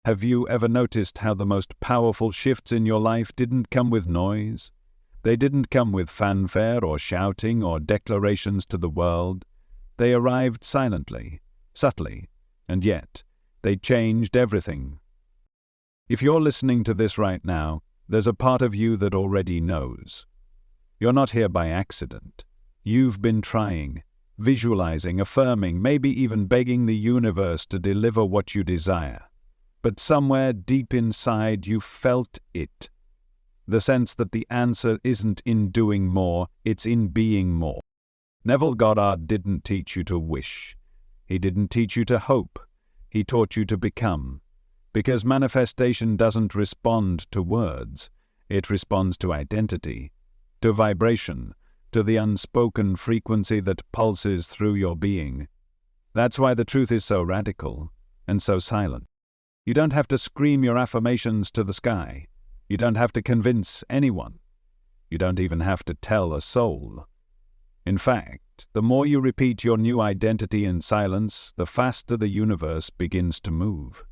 Have you ever noticed how the most powerful shifts in your life didn't come with noise? They didn't come with fanfare or shouting or declarations to the world. They arrived silently, subtly, and yet they changed everything. If you're listening to this right now, there's a part of you that already knows. You're not here by accident. You've been trying, visualizing, affirming, maybe even begging the universe to deliver what you desire. But somewhere deep inside you felt it. The sense that the answer isn't in doing more, it's in being more. Neville Goddard didn't teach you to wish. He didn't teach you to hope. He taught you to become. Because manifestation doesn't respond to words. It responds to identity, to vibration, to the unspoken frequency that pulses through your being. That's why the truth is so radical and so silent. You don't have to scream your affirmations to the sky. You don't have to convince anyone. You don't even have to tell a soul. In fact, the more you repeat your new identity in silence, the faster the universe begins to move.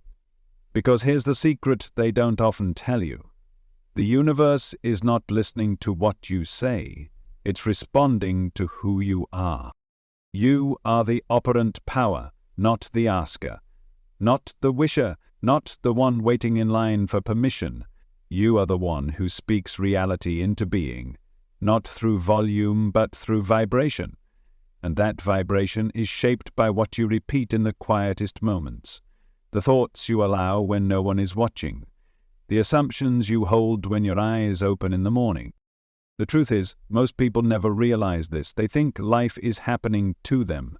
Because here's the secret they don't often tell you. The universe is not listening to what you say. It's responding to who you are. You are the operant power, not the asker. Not the wisher, not the one waiting in line for permission. You are the one who speaks reality into being, not through volume but through vibration. And that vibration is shaped by what you repeat in the quietest moments, the thoughts you allow when no one is watching, the assumptions you hold when your eyes open in the morning. The truth is, most people never realize this. They think life is happening to them.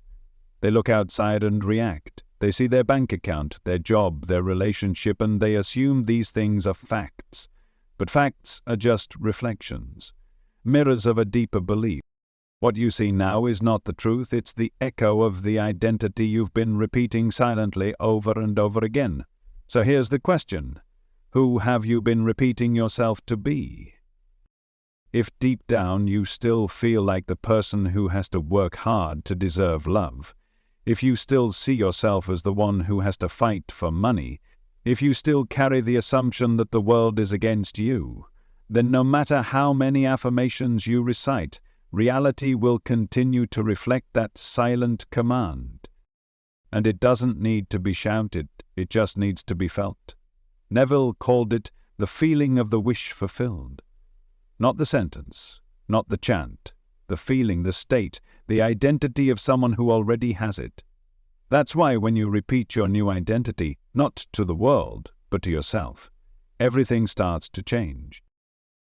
They look outside and react. They see their bank account, their job, their relationship, and they assume these things are facts. But facts are just reflections, mirrors of a deeper belief. What you see now is not the truth, it's the echo of the identity you've been repeating silently over and over again. So here's the question. Who have you been repeating yourself to be? If deep down you still feel like the person who has to work hard to deserve love, if you still see yourself as the one who has to fight for money, if you still carry the assumption that the world is against you, then no matter how many affirmations you recite, reality will continue to reflect that silent command. And it doesn't need to be shouted, it just needs to be felt. Neville called it the feeling of the wish fulfilled. Not the sentence, not the chant, the feeling, the state, the identity of someone who already has it. That's why when you repeat your new identity, not to the world, but to yourself, everything starts to change.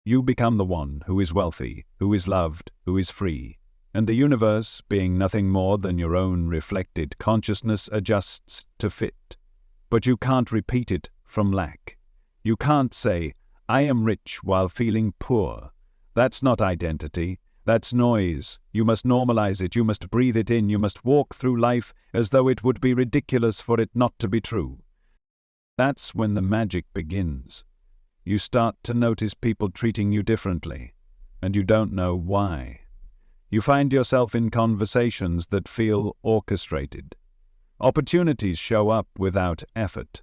You become the one who is wealthy, who is loved, who is free, and the universe, being nothing more than your own reflected consciousness, adjusts to fit. But you can't repeat it from lack. You can't say, I am rich while feeling poor. That's not identity. That's noise. You must normalize it. You must breathe it in. You must walk through life as though it would be ridiculous for it not to be true. That's when the magic begins. You start to notice people treating you differently, and you don't know why. You find yourself in conversations that feel orchestrated. Opportunities show up without effort.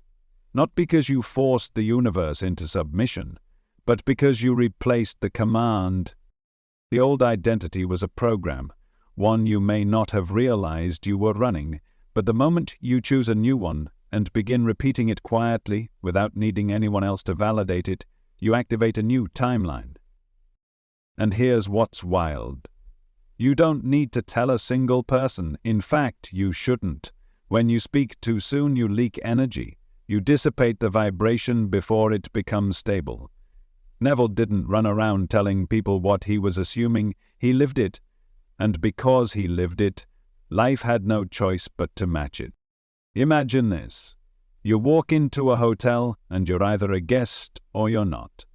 Not because you forced the universe into submission, but because you replaced the command. The old identity was a program, one you may not have realized you were running, but the moment you choose a new one and begin repeating it quietly without needing anyone else to validate it, you activate a new timeline. And here's what's wild. You don't need to tell a single person. In fact, you shouldn't. When you speak too soon, you leak energy. You dissipate the vibration before it becomes stable. Neville didn't run around telling people what he was assuming. He lived it. And because he lived it, life had no choice but to match it. Imagine this. You walk into a hotel and you're either a guest or you're not.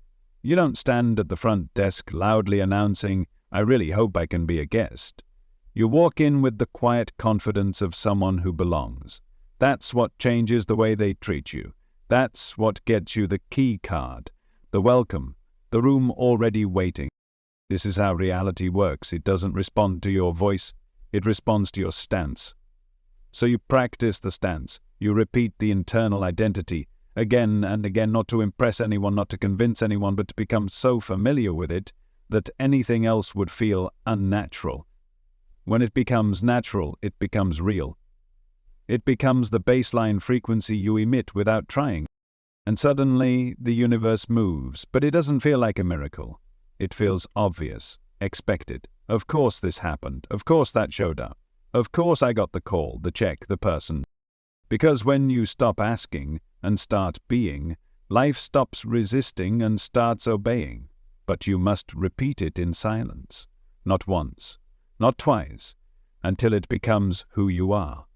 You don't stand at the front desk loudly announcing, I really hope I can be a guest. You walk in with the quiet confidence of someone who belongs. That's what changes the way they treat you. That's what gets you the key card, the welcome, the room already waiting. This is how reality works. It doesn't respond to your voice, it responds to your stance. So you practice the stance, you repeat the internal identity, again and again, not to impress anyone, not to convince anyone, but to become so familiar with it that anything else would feel unnatural. When it becomes natural, it becomes real. It becomes the baseline frequency you emit without trying. And suddenly the universe moves, but it doesn't feel like a miracle. It feels obvious, expected. Of course this happened. Of course that showed up. Of course I got the call, the check, the person. Because when you stop asking and start being, life stops resisting and starts obeying. But you must repeat it in silence. Not once, not twice, until it becomes who you are.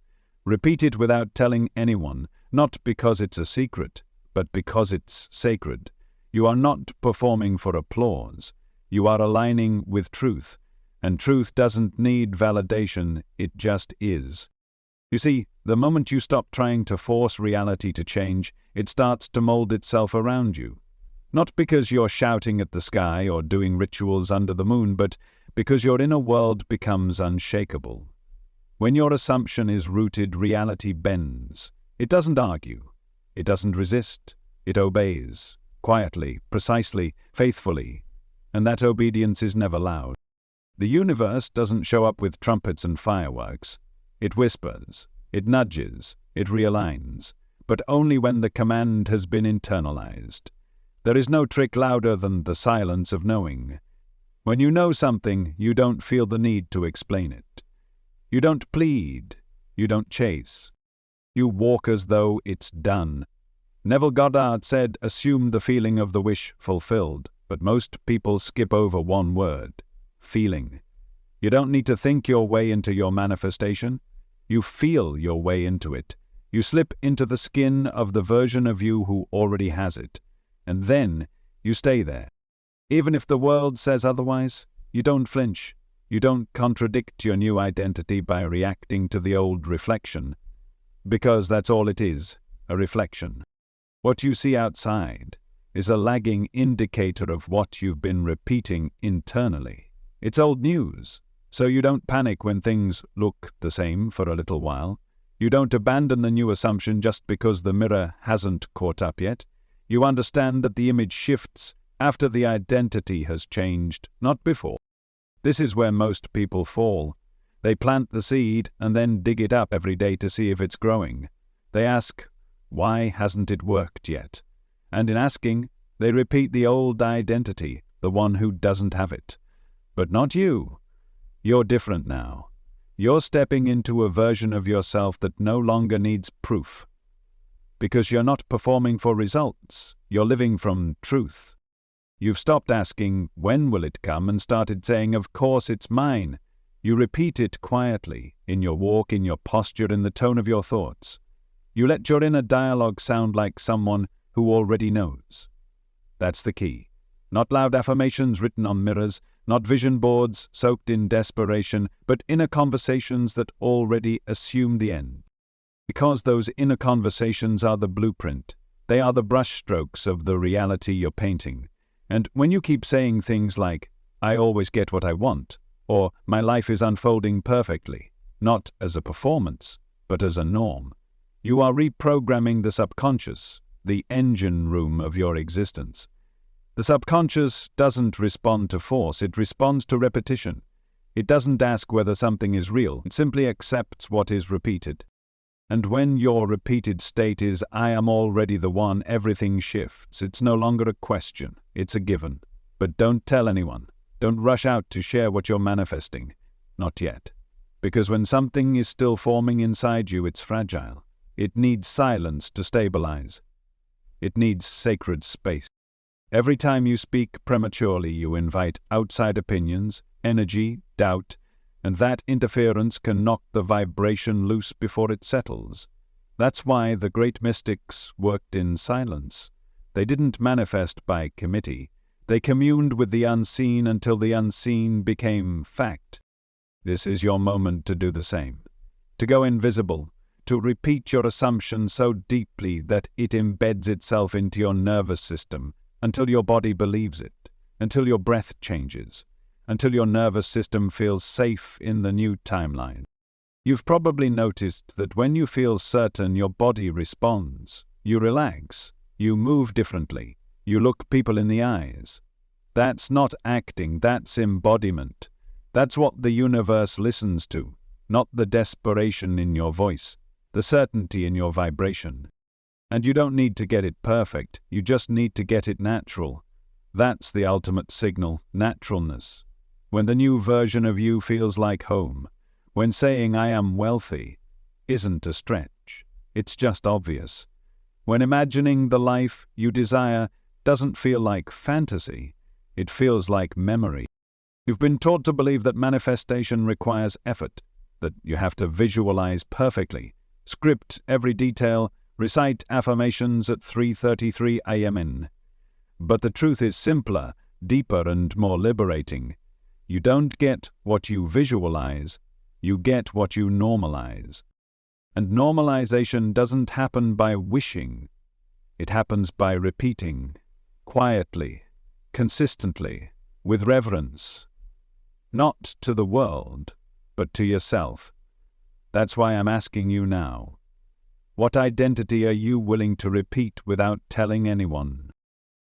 Repeat it without telling anyone, not because it's a secret, but because it's sacred. You are not performing for applause. You are aligning with truth, and truth doesn't need validation, it just is. You see, the moment you stop trying to force reality to change, it starts to mold itself around you. Not because you're shouting at the sky or doing rituals under the moon, but because your inner world becomes unshakable. When your assumption is rooted, reality bends. It doesn't argue. It doesn't resist. It obeys, quietly, precisely, faithfully. And that obedience is never loud. The universe doesn't show up with trumpets and fireworks. It whispers, it nudges, it realigns, but only when the command has been internalized. There is no trick louder than the silence of knowing. When you know something, you don't feel the need to explain it. You don't plead. You don't chase. You walk as though it's done. Neville Goddard said, "Assume the feeling of the wish fulfilled," but most people skip over one word: feeling. You don't need to think your way into your manifestation. You feel your way into it. You slip into the skin of the version of you who already has it. And then you stay there. Even if the world says otherwise, you don't flinch. You don't contradict your new identity by reacting to the old reflection. Because that's all it is, a reflection. What you see outside is a lagging indicator of what you've been repeating internally. It's old news, so you don't panic when things look the same for a little while. You don't abandon the new assumption just because the mirror hasn't caught up yet. You understand that the image shifts after the identity has changed, not before. This is where most people fall. They plant the seed and then dig it up every day to see if it's growing. They ask, why hasn't it worked yet? And in asking, they repeat the old identity, the one who doesn't have it. But not you. You're different now. You're stepping into a version of yourself that no longer needs proof. Because you're not performing for results, you're living from truth. You've stopped asking, when will it come, and started saying, of course it's mine. You repeat it quietly, in your walk, in your posture, in the tone of your thoughts. You let your inner dialogue sound like someone who already knows. That's the key. Not loud affirmations written on mirrors, not vision boards soaked in desperation, but inner conversations that already assume the end. Because those inner conversations are the blueprint. They are the brushstrokes of the reality you're painting. And when you keep saying things like, I always get what I want, or my life is unfolding perfectly, not as a performance, but as a norm, you are reprogramming the subconscious, the engine room of your existence. The subconscious doesn't respond to force, it responds to repetition. It doesn't ask whether something is real, it simply accepts what is repeated. And when your repeated state is, I am already the one, everything shifts. It's no longer a question, it's a given. But don't tell anyone. Don't rush out to share what you're manifesting. Not yet. Because when something is still forming inside you, it's fragile. It needs silence to stabilize. It needs sacred space. Every time you speak prematurely, you invite outside opinions, energy, doubt, and that interference can knock the vibration loose before it settles. That's why the great mystics worked in silence. They didn't manifest by committee. They communed with the unseen until the unseen became fact. This is your moment to do the same. To go invisible, to repeat your assumption so deeply that it embeds itself into your nervous system until your body believes it, until your breath changes, until your nervous system feels safe in the new timeline. You've probably noticed that when you feel certain, your body responds. You relax. You move differently. You look people in the eyes. That's not acting, that's embodiment. That's what the universe listens to, not the desperation in your voice, the certainty in your vibration. And you don't need to get it perfect, you just need to get it natural. That's the ultimate signal, naturalness. When the new version of you feels like home, when saying I am wealthy isn't a stretch, it's just obvious. When imagining the life you desire doesn't feel like fantasy, it feels like memory. You've been taught to believe that manifestation requires effort, that you have to visualize perfectly, script every detail, recite affirmations at 3:33 a.m. But the truth is simpler, deeper, and more liberating. You don't get what you visualize, you get what you normalize. And normalization doesn't happen by wishing. It happens by repeating, quietly, consistently, with reverence. Not to the world, but to yourself. That's why I'm asking you now. What identity are you willing to repeat without telling anyone?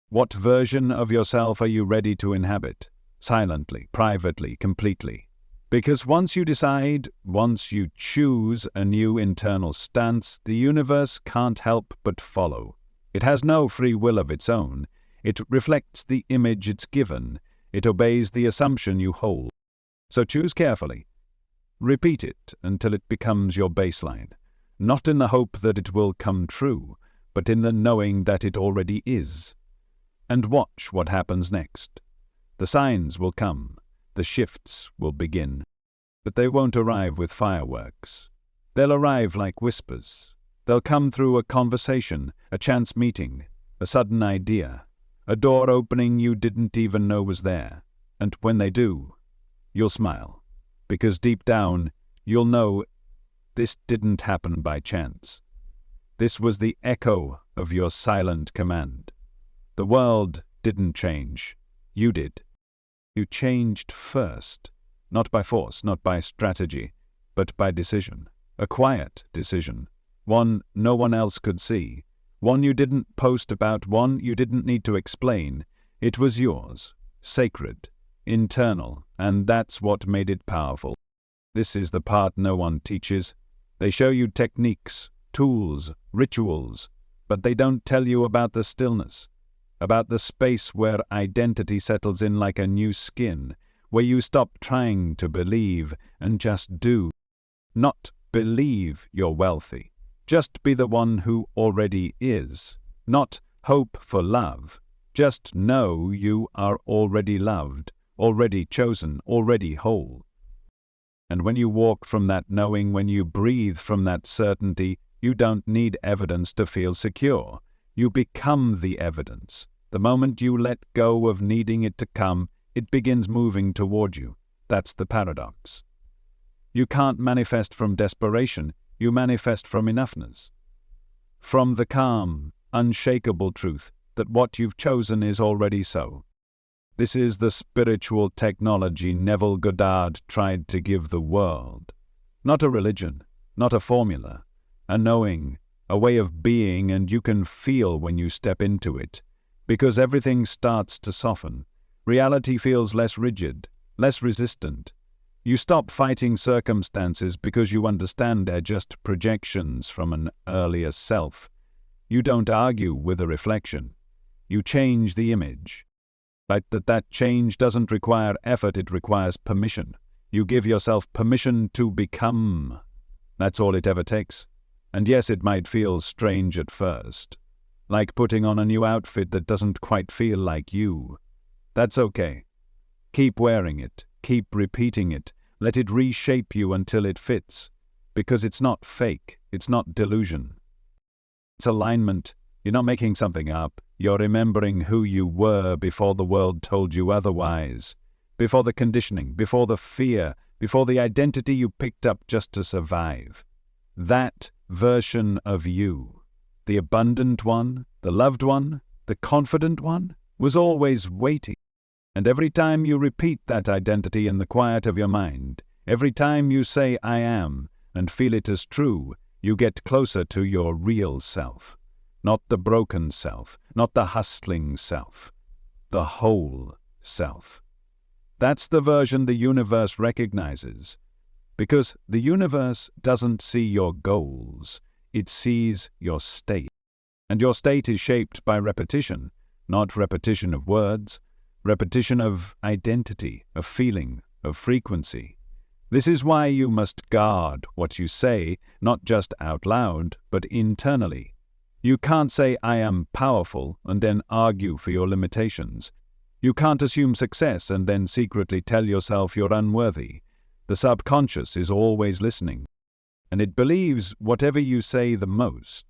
What version of yourself are you ready to inhabit? Silently, privately, completely. Because once you decide, once you choose a new internal stance, the universe can't help but follow. It has no free will of its own. It reflects the image it's given. It obeys the assumption you hold. So choose carefully. Repeat it until it becomes your baseline, not in the hope that it will come true, but in the knowing that it already is. And watch what happens next. The signs will come. The shifts will begin. But they won't arrive with fireworks. They'll arrive like whispers. They'll come through a conversation, a chance meeting, a sudden idea, a door opening you didn't even know was there. And when they do, you'll smile. Because deep down, you'll know this didn't happen by chance. This was the echo of your silent command. The world didn't change. You did. You changed first, not by force, not by strategy, but by decision. A quiet decision. One no one else could see. One you didn't post about, one you didn't need to explain. It was yours, sacred, internal, and that's what made it powerful. This is the part no one teaches. They show you techniques, tools, rituals, but they don't tell you about the stillness, about the space where identity settles in like a new skin, where you stop trying to believe and just do. Not believe you're wealthy. Just be the one who already is. Not hope for love. Just know you are already loved, already chosen, already whole. And when you walk from that knowing, when you breathe from that certainty, you don't need evidence to feel secure. You become the evidence. The moment you let go of needing it to come, it begins moving toward you. That's the paradox. You can't manifest from desperation, you manifest from enoughness. From the calm, unshakable truth that what you've chosen is already so. This is the spiritual technology Neville Goddard tried to give the world. Not a religion, not a formula, a knowing, a way of being, and you can feel when you step into it, because everything starts to soften. Reality feels less rigid, less resistant. You stop fighting circumstances because you understand they're just projections from an earlier self. You don't argue with a reflection. You change the image. But that change doesn't require effort, it requires permission. You give yourself permission to become. That's all it ever takes. And yes, it might feel strange at first. Like putting on a new outfit that doesn't quite feel like you. That's okay. Keep wearing it. Keep repeating it. Let it reshape you until it fits. Because it's not fake. It's not delusion. It's alignment. You're not making something up. You're remembering who you were before the world told you otherwise. Before the conditioning, before the fear, before the identity you picked up just to survive. That version of you, the abundant one, the loved one, the confident one, was always waiting. And every time you repeat that identity in the quiet of your mind, every time you say I am and feel it as true, you get closer to your real self. not the broken self, not the hustling self, the whole self. That's the version the universe recognizes, because the universe doesn't see your goals, it sees your state. And your state is shaped by repetition, not repetition of words, repetition of identity, of feeling, of frequency. This is why you must guard what you say, not just out loud, but internally. You can't say, "I am powerful," and then argue for your limitations. You can't assume success and then secretly tell yourself you're unworthy. The subconscious is always listening, and it believes whatever you say the most,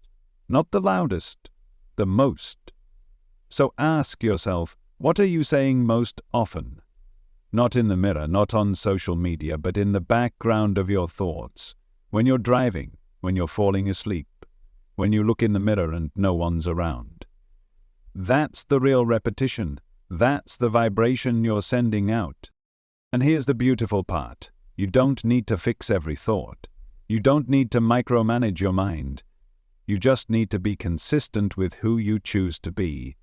not the loudest, the most. So ask yourself, what are you saying most often? Not in the mirror, not on social media, but in the background of your thoughts. When you're driving, when you're falling asleep, when you look in the mirror and no one's around. That's the real repetition. That's the vibration you're sending out. And here's the beautiful part. You don't need to fix every thought. You don't need to micromanage your mind. You just need to be consistent with who you choose to be.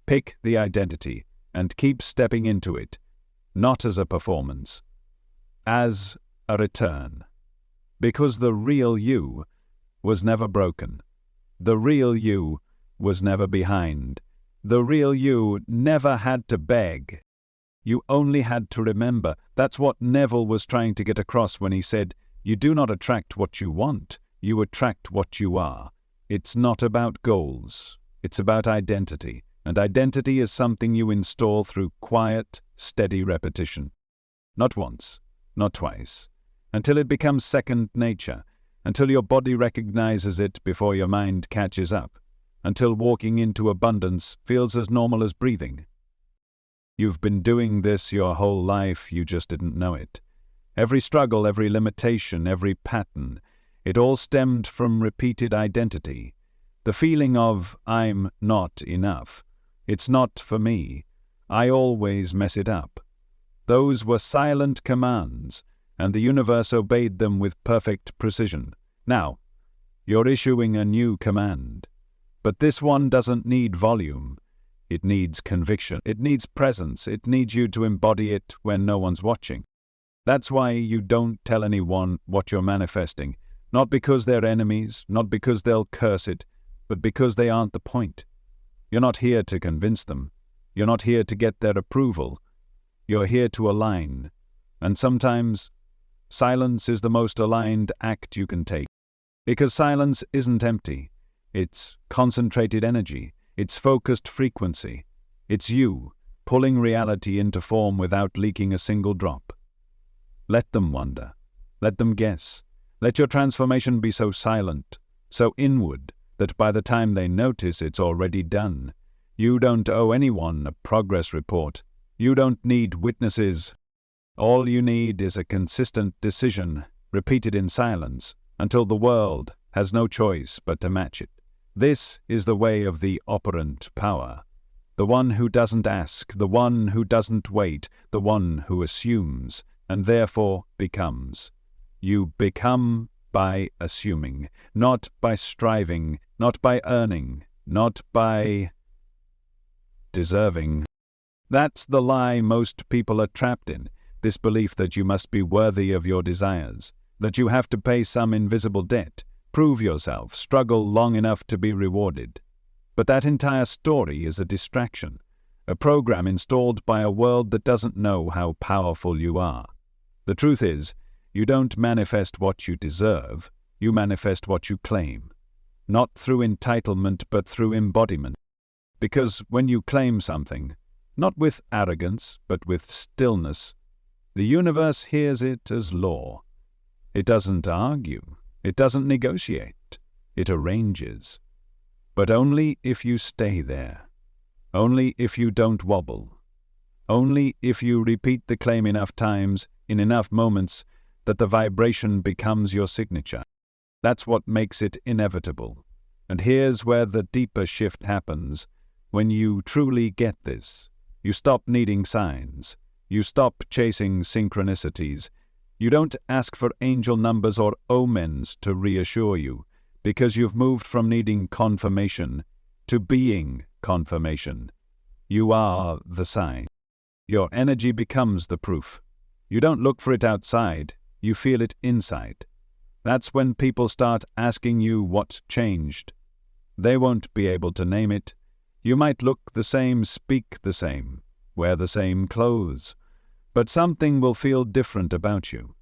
Pick the identity and keep stepping into it, not as a performance, as a return. Because the real you was never broken. The real you was never behind. The real you never had to beg. You only had to remember. That's what Neville was trying to get across when he said, "You do not attract what you want, you attract what you are." It's not about goals. It's about identity. And identity is something you install through quiet, steady repetition. Not once, not twice, until it becomes second nature, until your body recognizes it before your mind catches up, until walking into abundance feels as normal as breathing. You've been doing this your whole life, you just didn't know it. Every struggle, every limitation, every pattern, it all stemmed from repeated identity. The feeling of, "I'm not enough. It's not for me. I always mess it up." Those were silent commands, and the universe obeyed them with perfect precision. Now, you're issuing a new command. But this one doesn't need volume. It needs conviction. It needs presence. It needs you to embody it when no one's watching. That's why you don't tell anyone what you're manifesting. Not because they're enemies, not because they'll curse it, but because they aren't the point. You're not here to convince them. You're not here to get their approval. You're here to align. And sometimes, silence is the most aligned act you can take. Because silence isn't empty. It's concentrated energy. It's focused frequency. It's you, pulling reality into form without leaking a single drop. Let them wonder. Let them guess. Let your transformation be so silent, so inward, that by the time they notice it's already done. You don't owe anyone a progress report. You don't need witnesses. All you need is a consistent decision, repeated in silence, until the world has no choice but to match it. This is the way of the operant power. The one who doesn't ask, the one who doesn't wait, the one who assumes, and therefore becomes. You become by assuming, not by striving, not by earning, not by deserving. That's the lie most people are trapped in, this belief that you must be worthy of your desires, that you have to pay some invisible debt, prove yourself, struggle long enough to be rewarded. But that entire story is a distraction, a program installed by a world that doesn't know how powerful you are. The truth is, you don't manifest what you deserve, you manifest what you claim. Not through entitlement, but through embodiment. Because when you claim something, not with arrogance, but with stillness, the universe hears it as law. It doesn't argue. It doesn't negotiate. It arranges. But only if you stay there. Only if you don't wobble. Only if you repeat the claim enough times, in enough moments, that the vibration becomes your signature. That's what makes it inevitable. And here's where the deeper shift happens. When you truly get this, you stop needing signs. You stop chasing synchronicities. You don't ask for angel numbers or omens to reassure you, because you've moved from needing confirmation to being confirmation. You are the sign. Your energy becomes the proof. You don't look for it outside, you feel it inside. That's when people start asking you what changed. They won't be able to name it. You might look the same, speak the same, wear the same clothes, but something will feel different about you.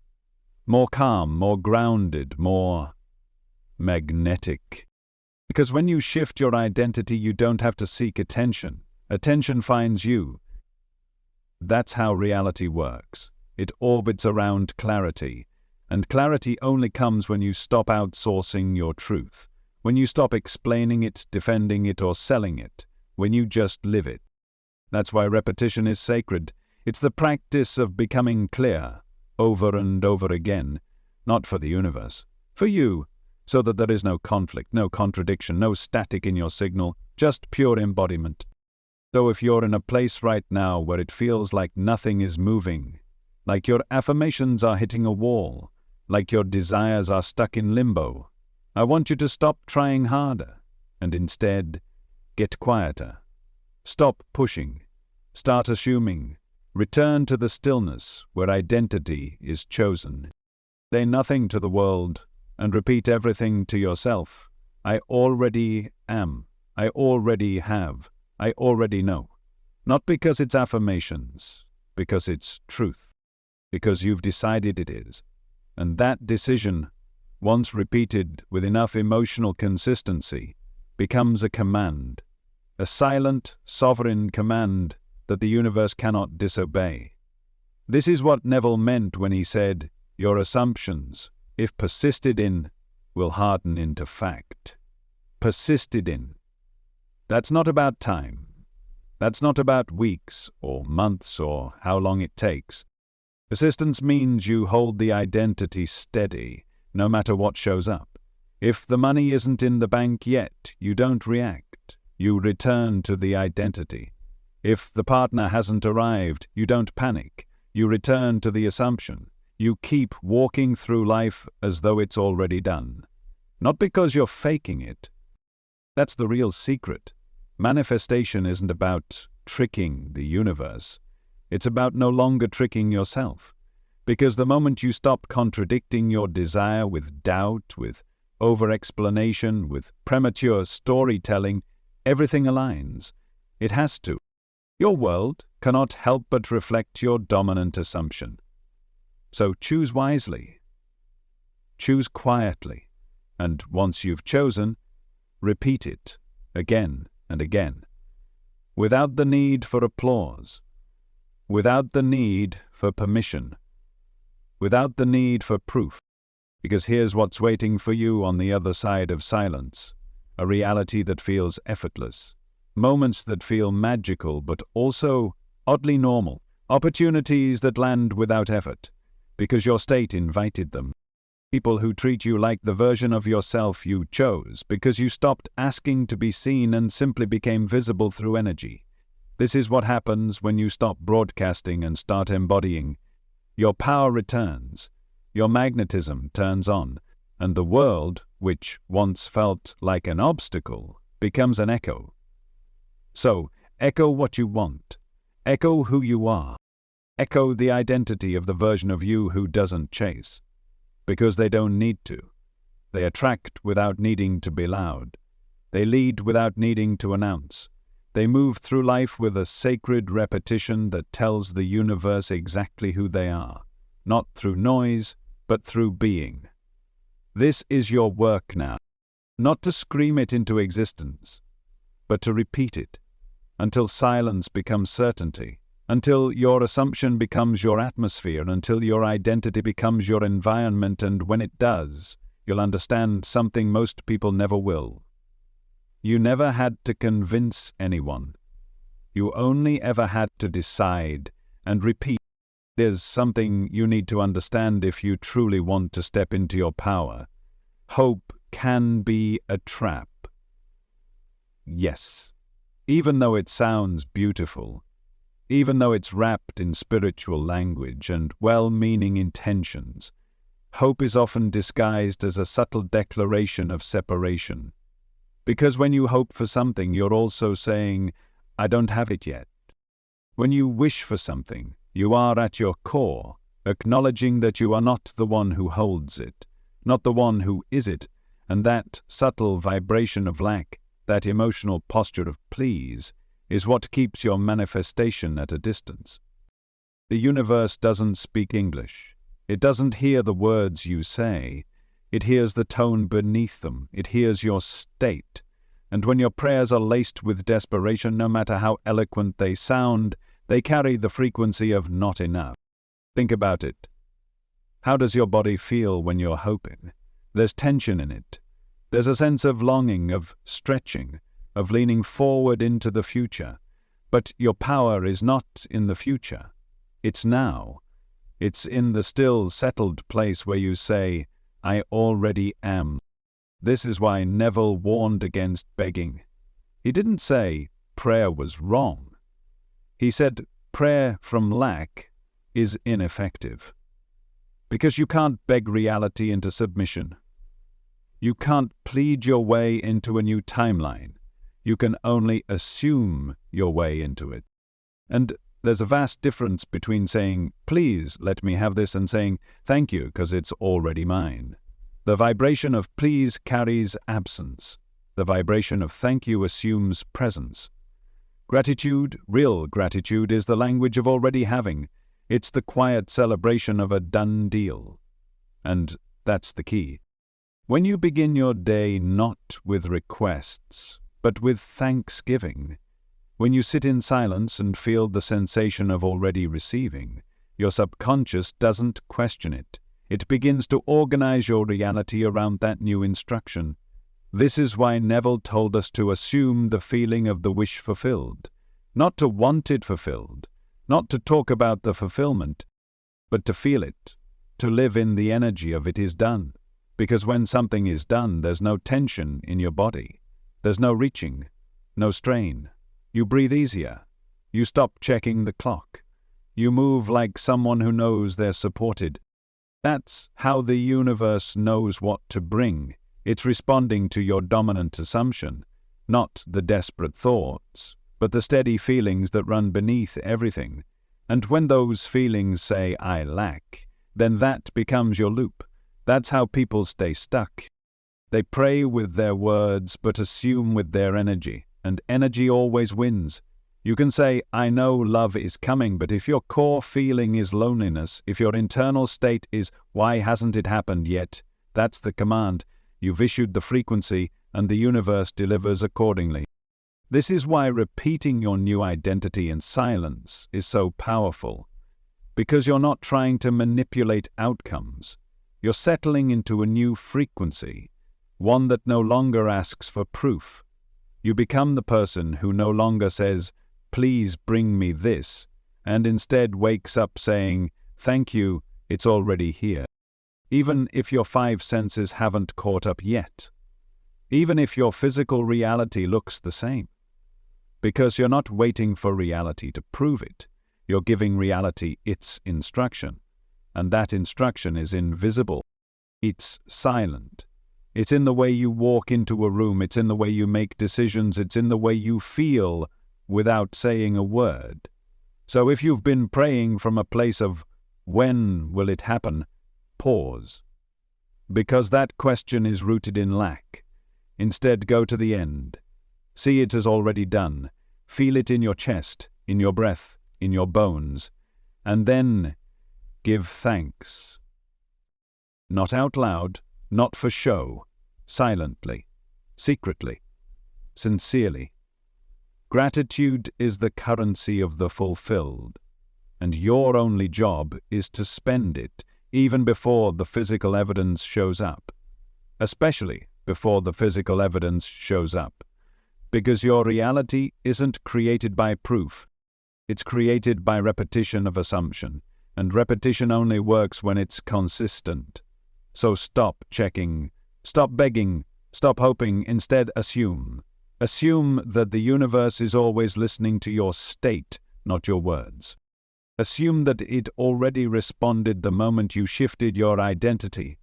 More calm, more grounded, more magnetic. Because when you shift your identity, you don't have to seek attention. Attention finds you. That's how reality works. It orbits around clarity, and clarity only comes when you stop outsourcing your truth, when you stop explaining it, defending it, or selling it, when you just live it. That's why repetition is sacred. It's the practice of becoming clear, over and over again, not for the universe, for you, so that there is no conflict, no contradiction, no static in your signal, just pure embodiment. So if you're in a place right now where it feels like nothing is moving, like your affirmations are hitting a wall, like your desires are stuck in limbo, I want you to stop trying harder and instead get quieter. Stop pushing. Start assuming. Return to the stillness where identity is chosen. Say nothing to the world and repeat everything to yourself. I already am. I already have. I already know. Not because it's affirmations, because it's truth. Because you've decided it is. And that decision, once repeated with enough emotional consistency, becomes a command. A silent, sovereign command that the universe cannot disobey. This is what Neville meant when he said, "Your assumptions, if persisted in, will harden into fact." Persisted in. That's not about time. That's not about weeks or months or how long it takes. Persistence means you hold the identity steady, no matter what shows up. If the money isn't in the bank yet, you don't react. You return to the identity. If the partner hasn't arrived, you don't panic. You return to the assumption. You keep walking through life as though it's already done. Not because you're faking it. That's the real secret. Manifestation isn't about tricking the universe. It's about no longer tricking yourself. Because the moment you stop contradicting your desire with doubt, with over-explanation, with premature storytelling, everything aligns. It has to. Your world cannot help but reflect your dominant assumption. So choose wisely. Choose quietly. And once you've chosen, repeat it again and again. Without the need for applause. Without the need for permission. Without the need for proof. Because here's what's waiting for you on the other side of silence. A reality that feels effortless. Moments that feel magical but also oddly normal. Opportunities that land without effort. Because your state invited them. People who treat you like the version of yourself you chose because you stopped asking to be seen and simply became visible through energy. This is what happens when you stop broadcasting and start embodying. Your power returns. Your magnetism turns on. And the world, which once felt like an obstacle, becomes an echo. So, echo what you want. Echo who you are. Echo the identity of the version of you who doesn't chase. Because they don't need to. They attract without needing to be loud. They lead without needing to announce. They move through life with a sacred repetition that tells the universe exactly who they are. Not through noise, but through being. This is your work now. Not to scream it into existence, but to repeat it, until silence becomes certainty, until your assumption becomes your atmosphere, until your identity becomes your environment, and when it does, you'll understand something most people never will. You never had to convince anyone. You only ever had to decide and repeat. There's something you need to understand if you truly want to step into your power. Hope can be a trap. Yes. Even though it sounds beautiful, even though it's wrapped in spiritual language and well-meaning intentions, hope is often disguised as a subtle declaration of separation. Because when you hope for something, you're also saying, I don't have it yet. When you wish for something, you are at your core, acknowledging that you are not the one who holds it, not the one who is it, and that subtle vibration of lack, that emotional posture of please, is what keeps your manifestation at a distance. The universe doesn't speak English. It doesn't hear the words you say. It hears the tone beneath them. It hears your state. And when your prayers are laced with desperation, no matter how eloquent they sound, they carry the frequency of not enough. Think about it. How does your body feel when you're hoping? There's tension in it. There's a sense of longing, of stretching, of leaning forward into the future. But your power is not in the future. It's now. It's in the still, settled place where you say, I already am. This is why Neville warned against begging. He didn't say prayer was wrong. He said prayer from lack is ineffective. Because you can't beg reality into submission. You can't plead your way into a new timeline. You can only assume your way into it. And there's a vast difference between saying, please let me have this, and saying, thank you, because it's already mine. The vibration of please carries absence. The vibration of thank you assumes presence. Gratitude, real gratitude, is the language of already having. It's the quiet celebration of a done deal. And that's the key. When you begin your day not with requests, but with thanksgiving, when you sit in silence and feel the sensation of already receiving, your subconscious doesn't question it. It begins to organize your reality around that new instruction. This is why Neville told us to assume the feeling of the wish fulfilled, not to want it fulfilled, not to talk about the fulfillment, but to feel it, to live in the energy of it is done. Because when something is done, there's no tension in your body. There's no reaching, no strain. You breathe easier. You stop checking the clock. You move like someone who knows they're supported. That's how the universe knows what to bring. It's responding to your dominant assumption, not the desperate thoughts, but the steady feelings that run beneath everything. And when those feelings say, I lack, then that becomes your loop. That's how people stay stuck. They pray with their words, but assume with their energy. And energy always wins. You can say, I know love is coming, but if your core feeling is loneliness, if your internal state is, why hasn't it happened yet? That's the command. You've issued the frequency, and the universe delivers accordingly. This is why repeating your new identity in silence is so powerful. Because you're not trying to manipulate outcomes. You're settling into a new frequency, one that no longer asks for proof. You become the person who no longer says, please bring me this, and instead wakes up saying, thank you, it's already here. Even if your 5 senses haven't caught up yet. Even if your physical reality looks the same. Because you're not waiting for reality to prove it. You're giving reality its instruction. And that instruction is invisible. It's silent. It's in the way you walk into a room. It's in the way you make decisions. It's in the way you feel without saying a word. So if you've been praying from a place of, when will it happen? Pause. Because that question is rooted in lack. Instead, go to the end. See it as already done. Feel it in your chest, in your breath, in your bones. And then give thanks. Not out loud, not for show, silently, secretly, sincerely. Gratitude is the currency of the fulfilled, and your only job is to spend it even before the physical evidence shows up, especially before the physical evidence shows up, because your reality isn't created by proof, it's created by repetition of assumption, and repetition only works when it's consistent. So stop checking, stop begging, stop hoping, instead assume. Assume that the universe is always listening to your state, not your words. Assume that it already responded the moment you shifted your identity.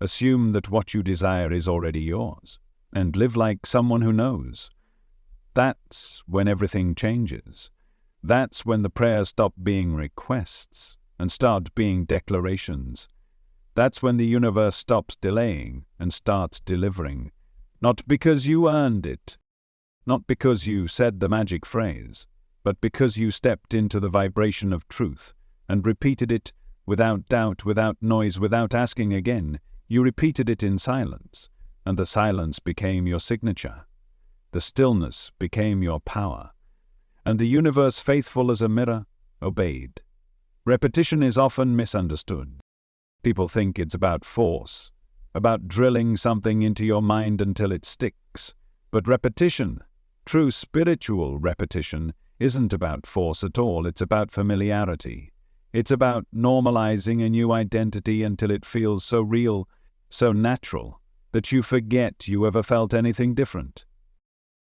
Assume that what you desire is already yours. and live like someone who knows. That's when everything changes. That's when the prayers stop being requests and start being declarations. That's when the universe stops delaying and starts delivering. Not because you earned it, not because you said the magic phrase, but because you stepped into the vibration of truth and repeated it without doubt, without noise, without asking again. You repeated it in silence, and the silence became your signature. The stillness became your power. And the universe, faithful as a mirror, obeyed. Repetition is often misunderstood. People think it's about force, about drilling something into your mind until it sticks. But repetition, true spiritual repetition, isn't about force at all. It's about familiarity. It's about normalizing a new identity until it feels so real, so natural, that you forget you ever felt anything different.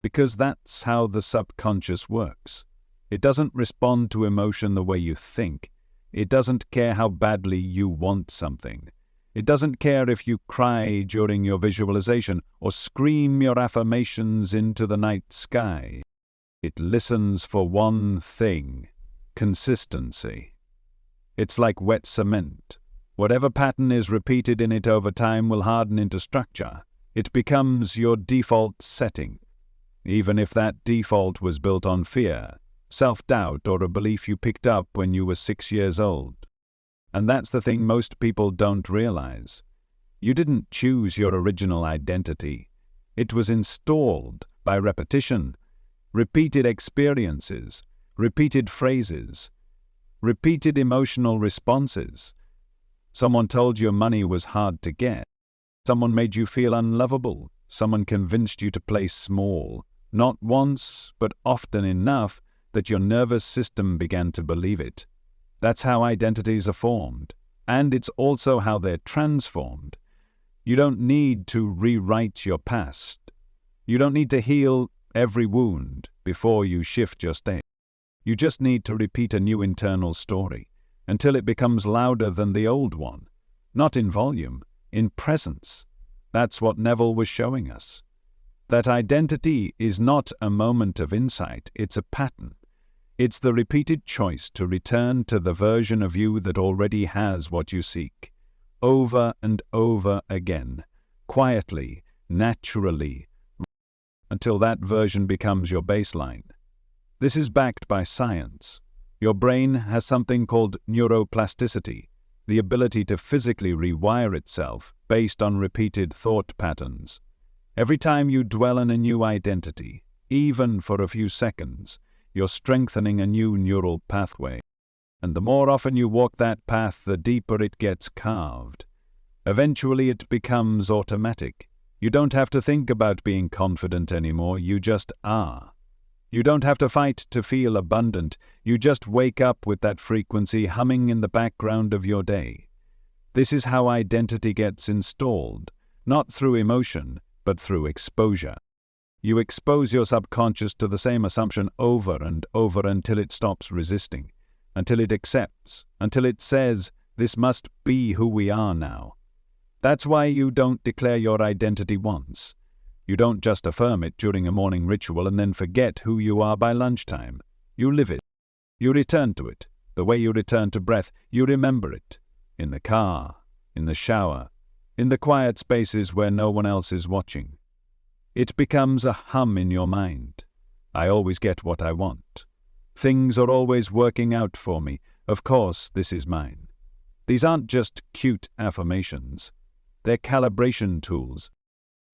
Because that's how the subconscious works. It doesn't respond to emotion the way you think. It doesn't care how badly you want something. It doesn't care if you cry during your visualization or scream your affirmations into the night sky. It listens for one thing: consistency. It's like wet cement. Whatever pattern is repeated in it over time will harden into structure. It becomes your default setting. Even if that default was built on fear, self-doubt, or a belief you picked up when you were 6 years old. And that's the thing most people don't realize. You didn't choose your original identity. It was installed by repetition, repeated experiences, repeated phrases, repeated emotional responses. Someone told you money was hard to get. Someone made you feel unlovable. Someone convinced you to play small. Not once, but often enough that your nervous system began to believe it. That's how identities are formed, and it's also how they're transformed. You don't need to rewrite your past. You don't need to heal every wound before you shift your state. You just need to repeat a new internal story until it becomes louder than the old one. Not in volume, in presence. That's what Neville was showing us. That identity is not a moment of insight, it's a pattern. It's the repeated choice to return to the version of you that already has what you seek, over and over again, quietly, naturally, until that version becomes your baseline. This is backed by science. Your brain has something called neuroplasticity, the ability to physically rewire itself based on repeated thought patterns. Every time you dwell on a new identity, even for a few seconds, you're strengthening a new neural pathway. And the more often you walk that path, the deeper it gets carved. Eventually it becomes automatic. You don't have to think about being confident anymore, you just are. You don't have to fight to feel abundant, you just wake up with that frequency humming in the background of your day. This is how identity gets installed, not through emotion, but through exposure. You expose your subconscious to the same assumption over and over until it stops resisting, until it accepts, until it says, "This must be who we are now." That's why you don't declare your identity once. You don't just affirm it during a morning ritual and then forget who you are by lunchtime. You live it. You return to it, the way you return to breath. You remember it, in the car, in the shower, in the quiet spaces where no one else is watching. It becomes a hum in your mind. I always get what I want. Things are always working out for me. Of course, this is mine. These aren't just cute affirmations. They're calibration tools.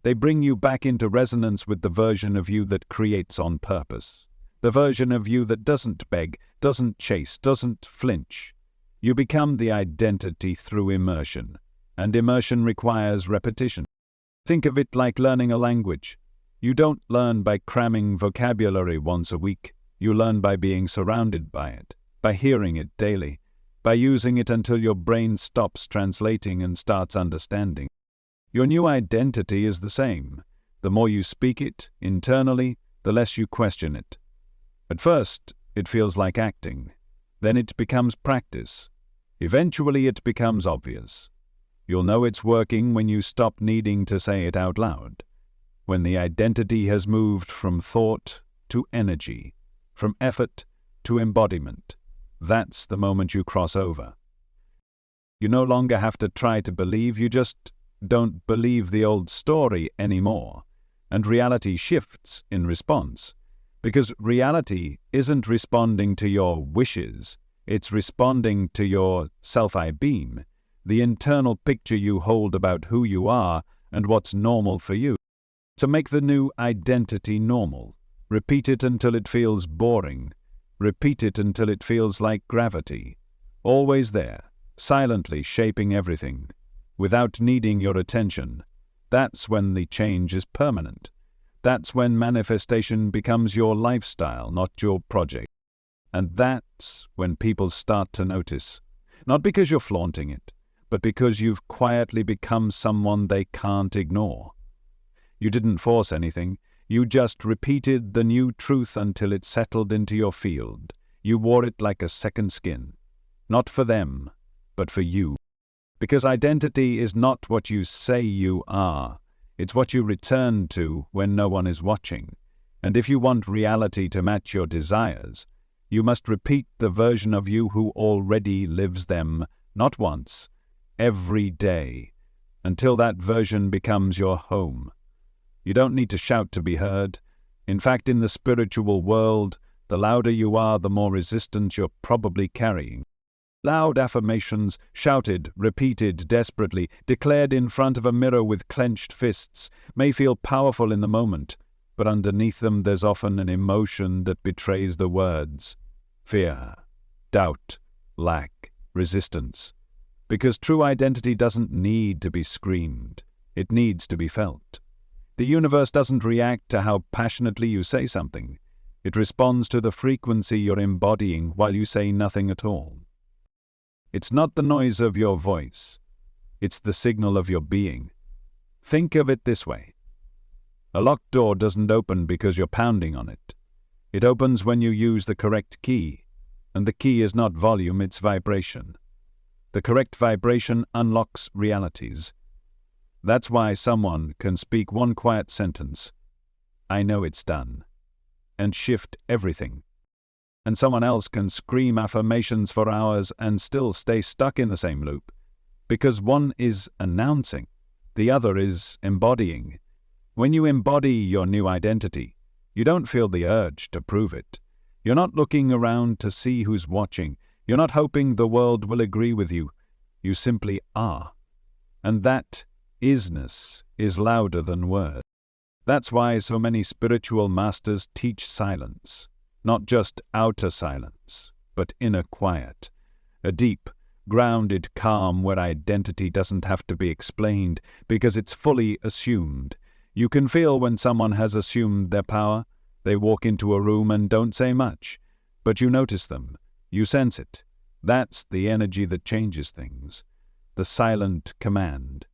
They bring you back into resonance with the version of you that creates on purpose. The version of you that doesn't beg, doesn't chase, doesn't flinch. You become the identity through immersion. And immersion requires repetition. Think of it like learning a language. You don't learn by cramming vocabulary once a week. You learn by being surrounded by it, by hearing it daily, by using it until your brain stops translating and starts understanding. Your new identity is the same. The more you speak it internally, the less you question it. At first, it feels like acting. Then it becomes practice. Eventually, it becomes obvious. You'll know it's working when you stop needing to say it out loud. when the identity has moved from thought to energy, from effort to embodiment. That's the moment you cross over. You no longer have to try to believe, you just don't believe the old story anymore. And reality shifts in response. Because reality isn't responding to your wishes, it's responding to your self-I beam, the internal picture you hold about who you are and what's normal for you. So make the new identity normal. Repeat it until it feels boring. Repeat it until it feels like gravity. Always there, silently shaping everything, without needing your attention. That's when the change is permanent. That's when manifestation becomes your lifestyle, not your project. And that's when people start to notice. Not because you're flaunting it, but because you've quietly become someone they can't ignore. You didn't force anything. You just repeated the new truth until it settled into your field. You wore it like a second skin. Not for them, but for you. Because identity is not what you say you are. It's what you return to when no one is watching. And if you want reality to match your desires, you must repeat the version of you who already lives them, not once, every day, until that version becomes your home. You don't need to shout to be heard. In fact, in the spiritual world, the louder you are, the more resistance you're probably carrying. Loud affirmations, shouted, repeated desperately, declared in front of a mirror with clenched fists, may feel powerful in the moment, but underneath them there's often an emotion that betrays the words. Fear, doubt, lack, resistance. Because true identity doesn't need to be screamed. It needs to be felt. The universe doesn't react to how passionately you say something. It responds to the frequency you're embodying while you say nothing at all. It's not the noise of your voice. It's the signal of your being. Think of it this way. A locked door doesn't open because you're pounding on it. It opens when you use the correct key. And the key is not volume, it's vibration. The correct vibration unlocks realities. That's why someone can speak one quiet sentence, "I know it's done," and shift everything. And someone else can scream affirmations for hours and still stay stuck in the same loop. Because one is announcing, the other is embodying. When you embody your new identity, you don't feel the urge to prove it. You're not looking around to see who's watching. You're not hoping the world will agree with you. You simply are. And that isness is louder than words. That's why so many spiritual masters teach silence. Not just outer silence, but inner quiet. A deep, grounded calm where identity doesn't have to be explained because it's fully assumed. You can feel when someone has assumed their power. They walk into a room and don't say much, but you notice them. You sense it. That's the energy that changes things. The silent command.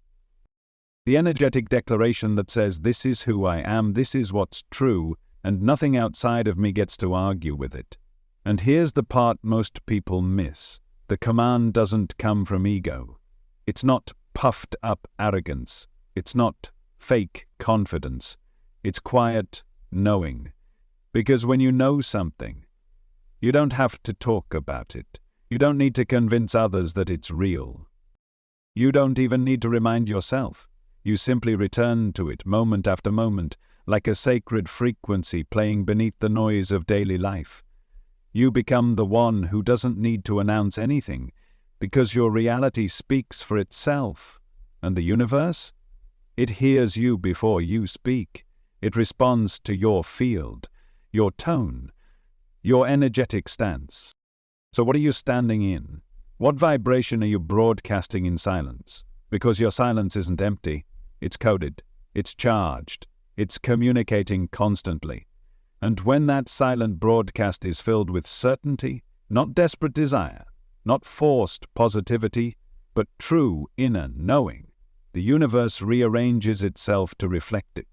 The energetic declaration that says, "This is who I am, this is what's true, and nothing outside of me gets to argue with it." And here's the part most people miss. The command doesn't come from ego. It's not puffed up arrogance. It's not fake confidence. It's quiet knowing. Because when you know something, you don't have to talk about it. You don't need to convince others that it's real. You don't even need to remind yourself. You simply return to it moment after moment, like a sacred frequency playing beneath the noise of daily life. You become the one who doesn't need to announce anything, because your reality speaks for itself. And the universe? It hears you before you speak. It responds to your field, your tone, your energetic stance. So what are you standing in? What vibration are you broadcasting in silence? Because your silence isn't empty. It's coded. It's charged. It's communicating constantly. And when that silent broadcast is filled with certainty, not desperate desire, not forced positivity, but true inner knowing, the universe rearranges itself to reflect it.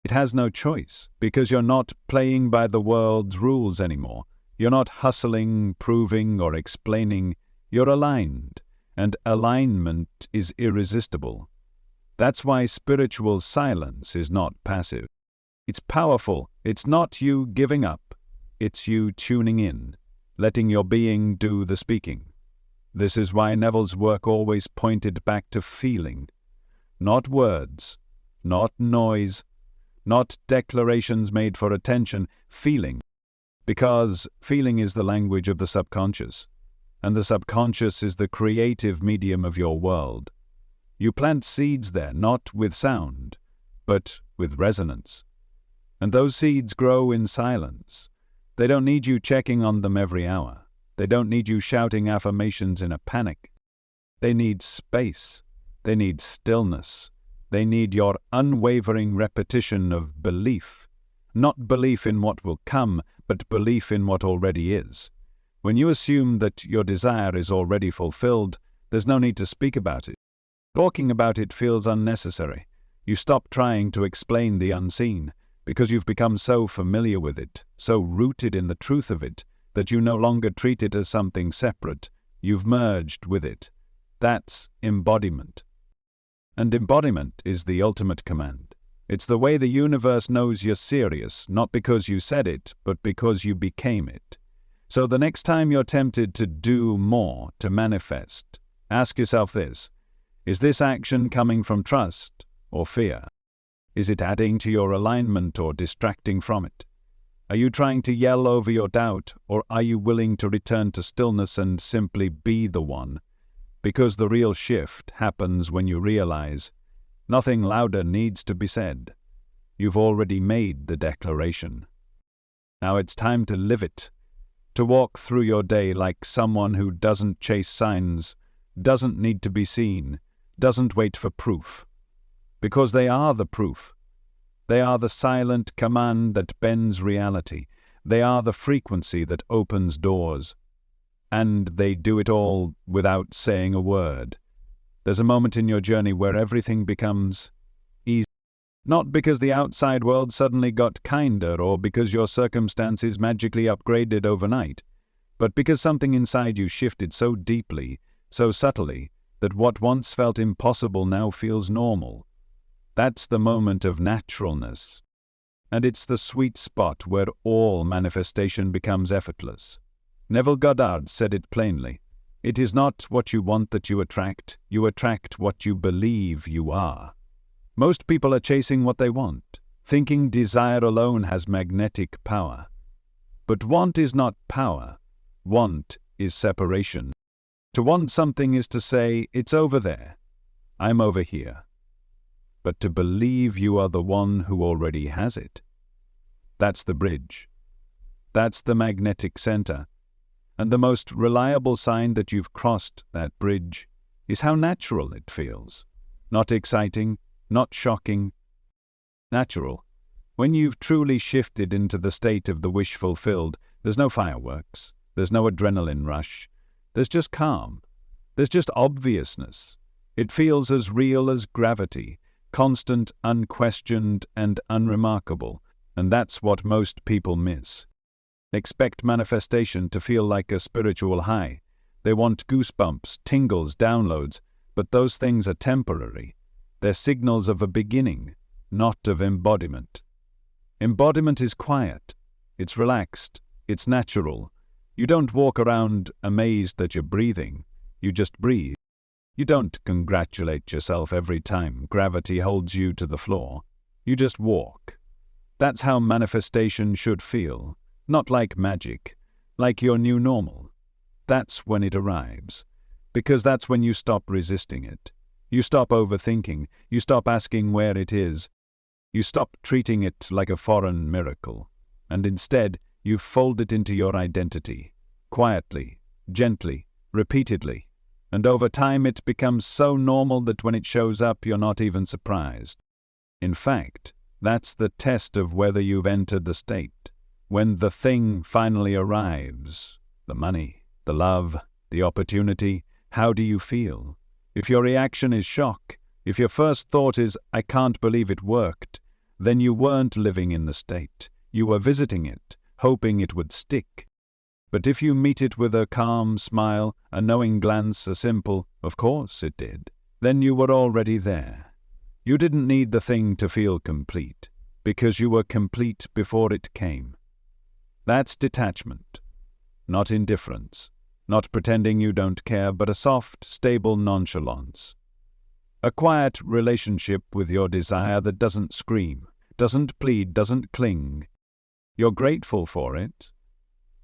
It has no choice, because you're not playing by the world's rules anymore. You're not hustling, proving, or explaining. You're aligned, and alignment is irresistible. That's why spiritual silence is not passive. It's powerful. It's not you giving up. It's you tuning in, letting your being do the speaking. This is why Neville's work always pointed back to feeling. Not words, not noise, not declarations made for attention, feeling. Because feeling is the language of the subconscious, and the subconscious is the creative medium of your world. You plant seeds there, not with sound, but with resonance. And those seeds grow in silence. They don't need you checking on them every hour. They don't need you shouting affirmations in a panic. They need space. They need stillness. They need your unwavering repetition of belief. Not belief in what will come, but belief in what already is. When you assume that your desire is already fulfilled, there's no need to speak about it. Talking about it feels unnecessary. You stop trying to explain the unseen, because you've become so familiar with it, so rooted in the truth of it, that you no longer treat it as something separate. You've merged with it. That's embodiment. And embodiment is the ultimate command. It's the way the universe knows you're serious, not because you said it, but because you became it. So the next time you're tempted to do more, to manifest, ask yourself this: is this action coming from trust or fear? Is it adding to your alignment or distracting from it? Are you trying to yell over your doubt, or are you willing to return to stillness and simply be the one? Because the real shift happens when you realize nothing louder needs to be said. You've already made the declaration. Now it's time to live it, to walk through your day like someone who doesn't chase signs, doesn't need to be seen, doesn't wait for proof. Because they are the proof. They are the silent command that bends reality. They are the frequency that opens doors. And they do it all without saying a word. There's a moment in your journey where everything becomes easy. Not because the outside world suddenly got kinder or because your circumstances magically upgraded overnight, but because something inside you shifted so deeply, so subtly, that what once felt impossible now feels normal. That's the moment of naturalness. And it's the sweet spot where all manifestation becomes effortless. Neville Goddard said it plainly. It is not what you want that you attract what you believe you are. Most people are chasing what they want, thinking desire alone has magnetic power. But want is not power. Want is separation. To want something is to say, it's over there. I'm over here. But to believe you are the one who already has it. That's the bridge. That's the magnetic center. And the most reliable sign that you've crossed that bridge is how natural it feels. Not exciting, not shocking. Natural. When you've truly shifted into the state of the wish fulfilled, there's no fireworks, there's no adrenaline rush, there's just calm, there's just obviousness. It feels as real as gravity, constant, unquestioned, and unremarkable, and that's what most people miss. Expect manifestation to feel like a spiritual high. They want goosebumps, tingles, downloads, but those things are temporary. They're signals of a beginning, not of embodiment. Embodiment is quiet, it's relaxed, it's natural. You don't walk around amazed that you're breathing, you just breathe. You don't congratulate yourself every time gravity holds you to the floor. You just walk. That's how manifestation should feel. Not like magic, like your new normal. That's when it arrives. Because that's when you stop resisting it. You stop overthinking. You stop asking where it is. You stop treating it like a foreign miracle. And instead, you fold it into your identity. Quietly, gently, repeatedly. And over time it becomes so normal that when it shows up, you're not even surprised. In fact, that's the test of whether you've entered the state. When the thing finally arrives, the money, the love, the opportunity, how do you feel? If your reaction is shock, if your first thought is, I can't believe it worked, then you weren't living in the state. You were visiting it, hoping it would stick. But if you meet it with a calm smile, a knowing glance, a simple, of course it did, then you were already there. You didn't need the thing to feel complete, because you were complete before it came. That's detachment, not indifference, not pretending you don't care, but a soft, stable nonchalance. A quiet relationship with your desire that doesn't scream, doesn't plead, doesn't cling. You're grateful for it,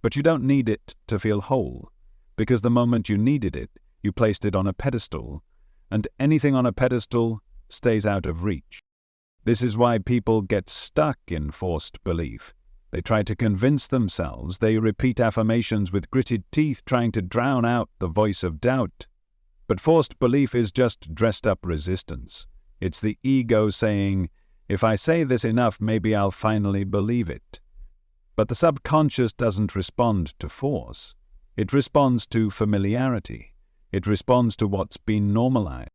but you don't need it to feel whole, because the moment you needed it, you placed it on a pedestal, and anything on a pedestal stays out of reach. This is why people get stuck in forced belief. They try to convince themselves, they repeat affirmations with gritted teeth, trying to drown out the voice of doubt. But forced belief is just dressed-up resistance. It's the ego saying, if I say this enough, maybe I'll finally believe it. But the subconscious doesn't respond to force. It responds to familiarity. It responds to what's been normalized.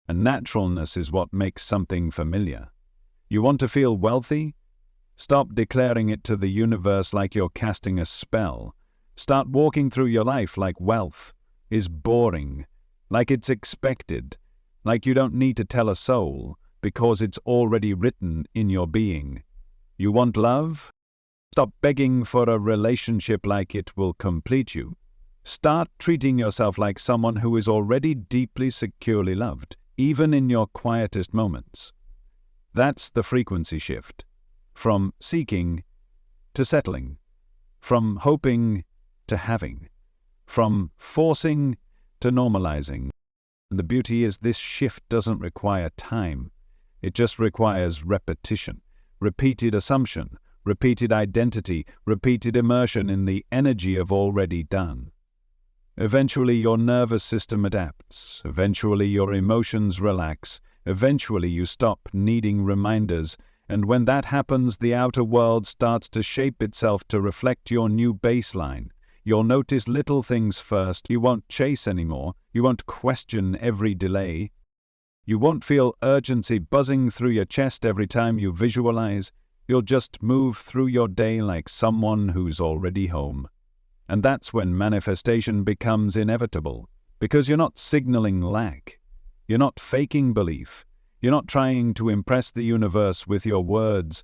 And naturalness is what makes something familiar. You want to feel wealthy? Stop declaring it to the universe like you're casting a spell. Start walking through your life like wealth is boring, like it's expected, like you don't need to tell a soul because it's already written in your being. You want love? Stop begging for a relationship like it will complete you. Start treating yourself like someone who is already deeply, securely loved, even in your quietest moments. That's the frequency shift. From seeking to settling. From hoping to having. From forcing to normalizing. And the beauty is this shift doesn't require time. It just requires repetition, repeated assumption, repeated identity, repeated immersion in the energy of already done. Eventually your nervous system adapts. Eventually your emotions relax. Eventually you stop needing reminders. And when that happens, the outer world starts to shape itself to reflect your new baseline. You'll notice little things first. You won't chase anymore. You won't question every delay. You won't feel urgency buzzing through your chest every time you visualize. You'll just move through your day like someone who's already home. And that's when manifestation becomes inevitable, because you're not signaling lack. You're not faking belief. You're not trying to impress the universe with your words.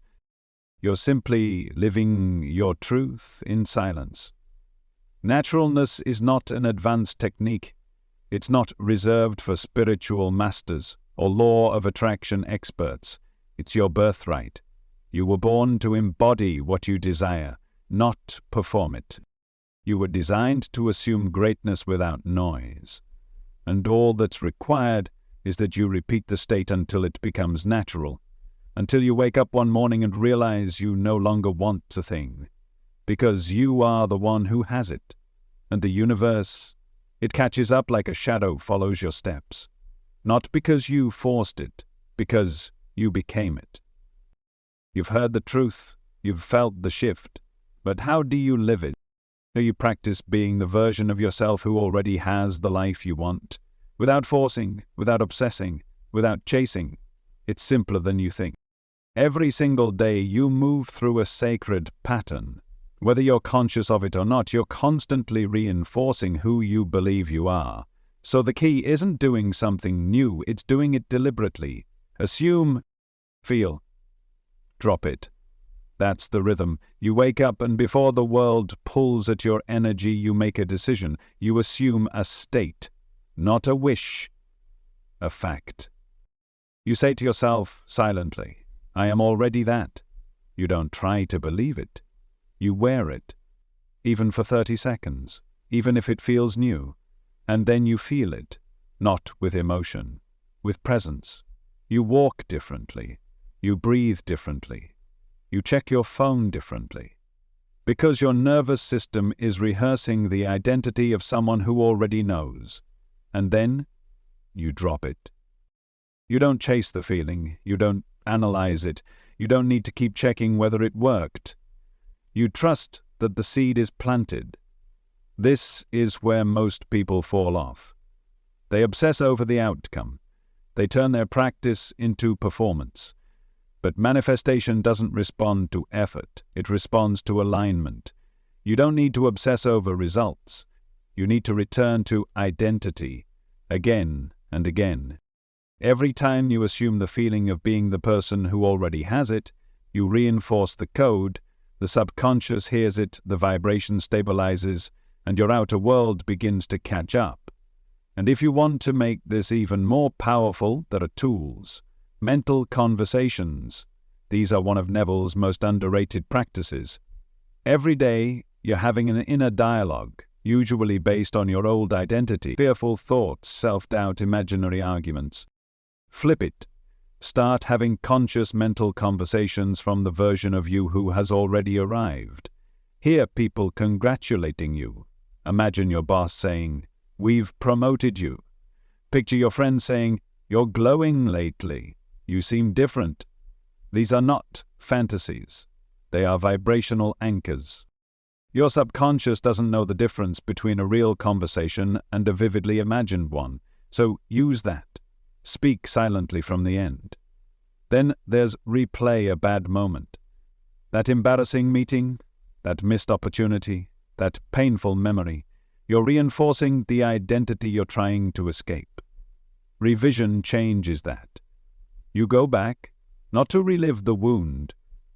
You're simply living your truth in silence. Naturalness is not an advanced technique. It's not reserved for spiritual masters or law of attraction experts. It's your birthright. You were born to embody what you desire, not perform it. You were designed to assume greatness without noise. And all that's required is that you repeat the state until it becomes natural, until you wake up one morning and realize you no longer want a thing, because you are the one who has it. And the universe, it catches up like a shadow follows your steps, not because you forced it, because you became it. You've heard the truth, you've felt the shift, but how do you live it? Do you practice being the version of yourself who already has the life you want? Without forcing, without obsessing, without chasing. It's simpler than you think. Every single day you move through a sacred pattern. Whether you're conscious of it or not, you're constantly reinforcing who you believe you are. So the key isn't doing something new, it's doing it deliberately. Assume, feel, drop it. That's the rhythm. You wake up and before the world pulls at your energy, you make a decision. You assume a state, not a wish, a fact. You say to yourself silently, I am already that. You don't try to believe it. You wear it, even for 30 seconds, even if it feels new. And then you feel it, not with emotion, with presence. You walk differently. You breathe differently. You check your phone differently. Because your nervous system is rehearsing the identity of someone who already knows. And then you drop it. You don't chase the feeling. You don't analyze it. You don't need to keep checking whether it worked. You trust that the seed is planted. This is where most people fall off. They obsess over the outcome. They turn their practice into performance. But manifestation doesn't respond to effort. It responds to alignment. You don't need to obsess over results. You need to return to identity again and again. Every time you assume the feeling of being the person who already has it, you reinforce the code, the subconscious hears it, the vibration stabilizes, and your outer world begins to catch up. And if you want to make this even more powerful, there are tools. Mental conversations. These are one of Neville's most underrated practices. Every day, you're having an inner dialogue, usually based on your old identity, fearful thoughts, self-doubt, imaginary arguments. Flip it. Start having conscious mental conversations from the version of you who has already arrived. Hear people congratulating you. Imagine your boss saying, "We've promoted you." Picture your friend saying, "You're glowing lately. You seem different." These are not fantasies. They are vibrational anchors. Your subconscious doesn't know the difference between a real conversation and a vividly imagined one, so use that. Speak silently from the end. Then there's replay a bad moment. That embarrassing meeting, that missed opportunity, that painful memory. You're reinforcing the identity you're trying to escape. Revision changes that. You go back, not to relive the wound,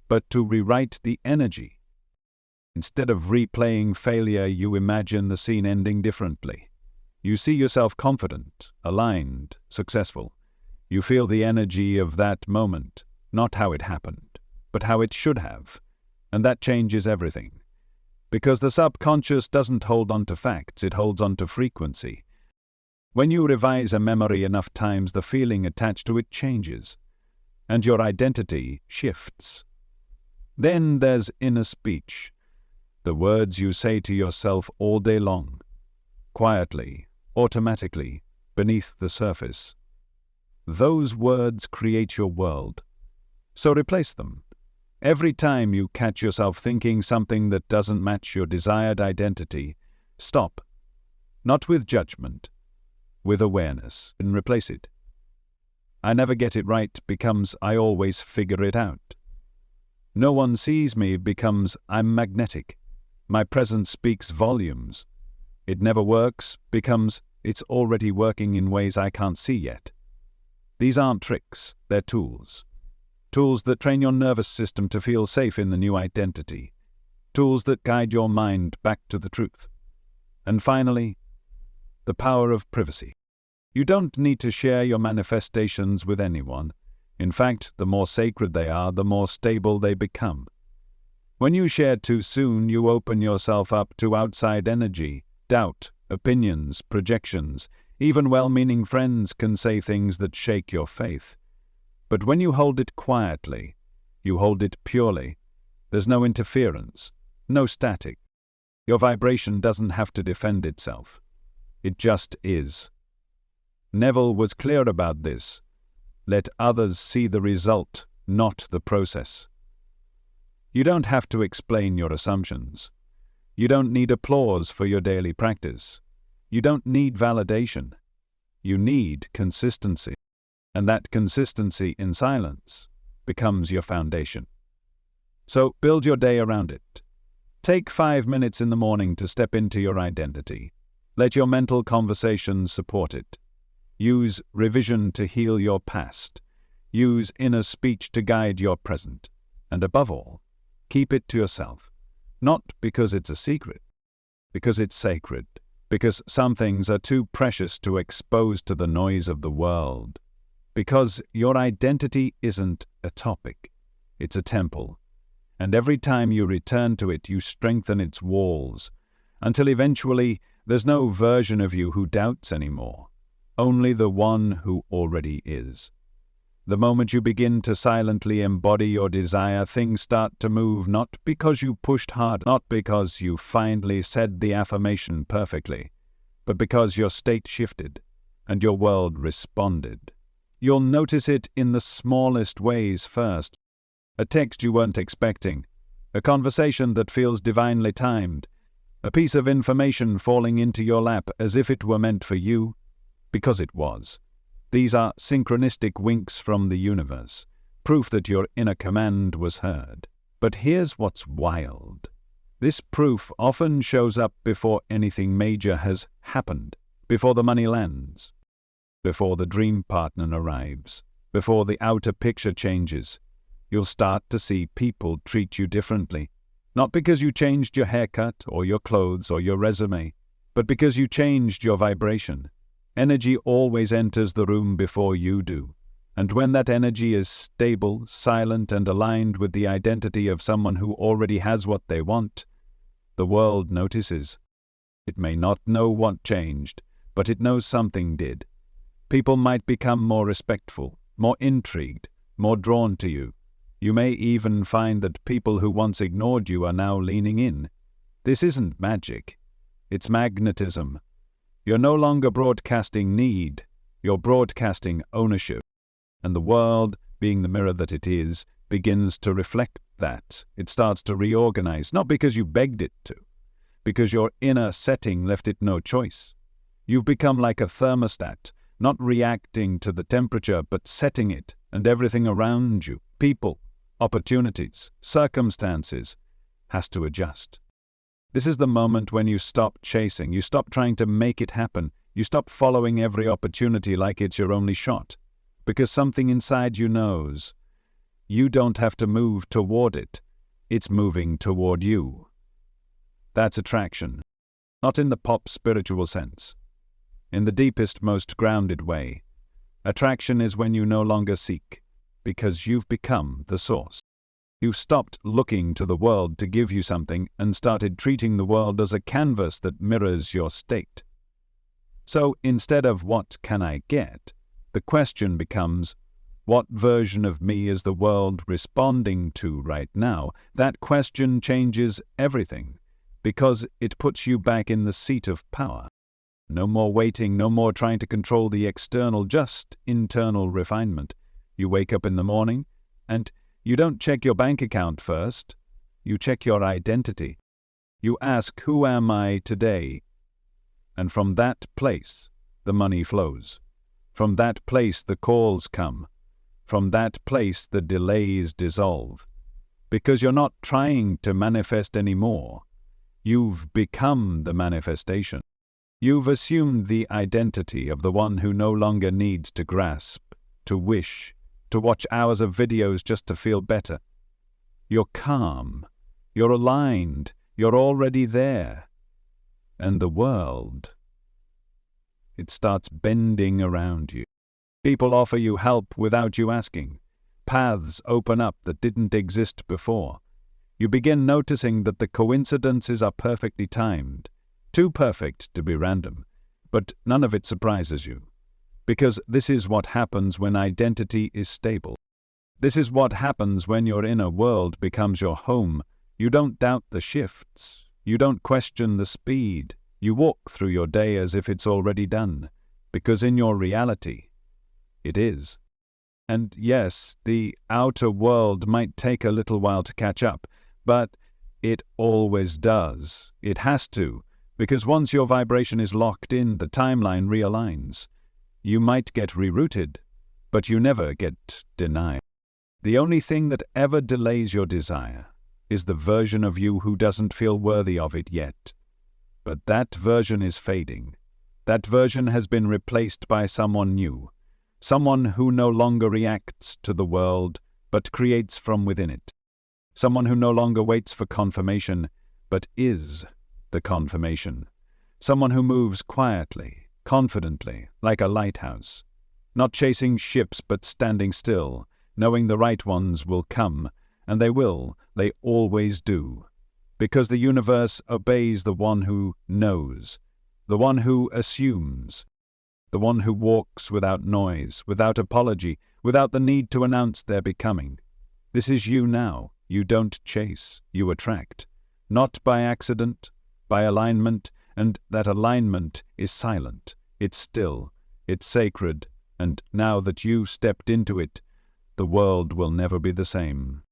but to rewrite the energy. Instead of replaying failure, you imagine the scene ending differently. You see yourself confident, aligned, successful. You feel the energy of that moment, not how it happened, but how it should have. And that changes everything. Because the subconscious doesn't hold on to facts, it holds on to frequency. When you revise a memory enough times, the feeling attached to it changes, and your identity shifts. Then there's inner speech, the words you say to yourself all day long, quietly, automatically, beneath the surface. Those words create your world. So replace them. Every time you catch yourself thinking something that doesn't match your desired identity, stop. Not with judgment, with awareness, and replace it. "I never get it right" becomes "I always figure it out." "No one sees me" becomes "I'm magnetic. My presence speaks volumes." "It never works" becomes "it's already working in ways I can't see yet." These aren't tricks, they're tools. Tools that train your nervous system to feel safe in the new identity. Tools that guide your mind back to the truth. And finally, the power of privacy. You don't need to share your manifestations with anyone. In fact, the more sacred they are, the more stable they become. When you share too soon, you open yourself up to outside energy, doubt, opinions, projections. Even well-meaning friends can say things that shake your faith. But when you hold it quietly, you hold it purely, there's no interference, no static. Your vibration doesn't have to defend itself. It just is. Neville was clear about this. Let others see the result, not the process. You don't have to explain your assumptions. You don't need applause for your daily practice. You don't need validation. You need consistency. And that consistency in silence becomes your foundation. So build your day around it. Take 5 minutes in the morning to step into your identity. Let your mental conversations support it. Use revision to heal your past. Use inner speech to guide your present. And above all, keep it to yourself. Not because it's a secret, because it's sacred. Because some things are too precious to expose to the noise of the world. Because your identity isn't a topic, it's a temple. And every time you return to it, you strengthen its walls, until eventually there's no version of you who doubts anymore, only the one who already is. The moment you begin to silently embody your desire, things start to move, not because you pushed hard, not because you finally said the affirmation perfectly, but because your state shifted and your world responded. You'll notice it in the smallest ways first. A text you weren't expecting, a conversation that feels divinely timed, a piece of information falling into your lap as if it were meant for you, because it was. These are synchronistic winks from the universe, proof that your inner command was heard. But here's what's wild. This proof often shows up before anything major has happened, before the money lands, before the dream partner arrives, before the outer picture changes. You'll start to see people treat you differently, not because you changed your haircut or your clothes or your resume, but because you changed your vibration. Energy always enters the room before you do, and when that energy is stable, silent, and aligned with the identity of someone who already has what they want, the world notices. It may not know what changed, but it knows something did. People might become more respectful, more intrigued, more drawn to you. You may even find that people who once ignored you are now leaning in. This isn't magic. It's magnetism. You're no longer broadcasting need. You're broadcasting ownership. And the world, being the mirror that it is, begins to reflect that. It starts to reorganize, not because you begged it to, because your inner setting left it no choice. You've become like a thermostat, not reacting to the temperature, but setting it and everything around you, people, opportunities, circumstances, has to adjust. This is the moment when you stop chasing, you stop trying to make it happen, you stop following every opportunity like it's your only shot, because something inside you knows. You don't have to move toward it, it's moving toward you. That's attraction, not in the pop spiritual sense. In the deepest, most grounded way, attraction is when you no longer seek, because you've become the source. You've stopped looking to the world to give you something and started treating the world as a canvas that mirrors your state. So instead of what can I get, the question becomes, what version of me is the world responding to right now? That question changes everything, because it puts you back in the seat of power. No more waiting, no more trying to control the external, just internal refinement. You wake up in the morning, and you don't check your bank account first. You check your identity. You ask, who am I today? And from that place, the money flows. From that place, the calls come. From that place, the delays dissolve. Because you're not trying to manifest anymore. You've become the manifestation. You've assumed the identity of the one who no longer needs to grasp, to wish, to watch hours of videos just to feel better. You're calm, you're aligned, you're already there. And the world, it starts bending around you. People offer you help without you asking. Paths open up that didn't exist before. You begin noticing that the coincidences are perfectly timed, too perfect to be random, but none of it surprises you. Because this is what happens when identity is stable. This is what happens when your inner world becomes your home. You don't doubt the shifts. You don't question the speed. You walk through your day as if it's already done. Because in your reality, it is. And yes, the outer world might take a little while to catch up, but it always does. It has to, because once your vibration is locked in, the timeline realigns. You might get rerouted, but you never get denied. The only thing that ever delays your desire is the version of you who doesn't feel worthy of it yet. But that version is fading. That version has been replaced by someone new, someone who no longer reacts to the world, but creates from within it. Someone who no longer waits for confirmation, but is the confirmation. Someone who moves quietly, confidently, like a lighthouse, not chasing ships but standing still, knowing the right ones will come, and they will, they always do, because the universe obeys the one who knows, the one who assumes, the one who walks without noise, without apology, without the need to announce their becoming. This is you now. You don't chase, you attract, not by accident, by alignment, and that alignment is silent, it's still, it's sacred, and now that you stepped into it, the world will never be the same.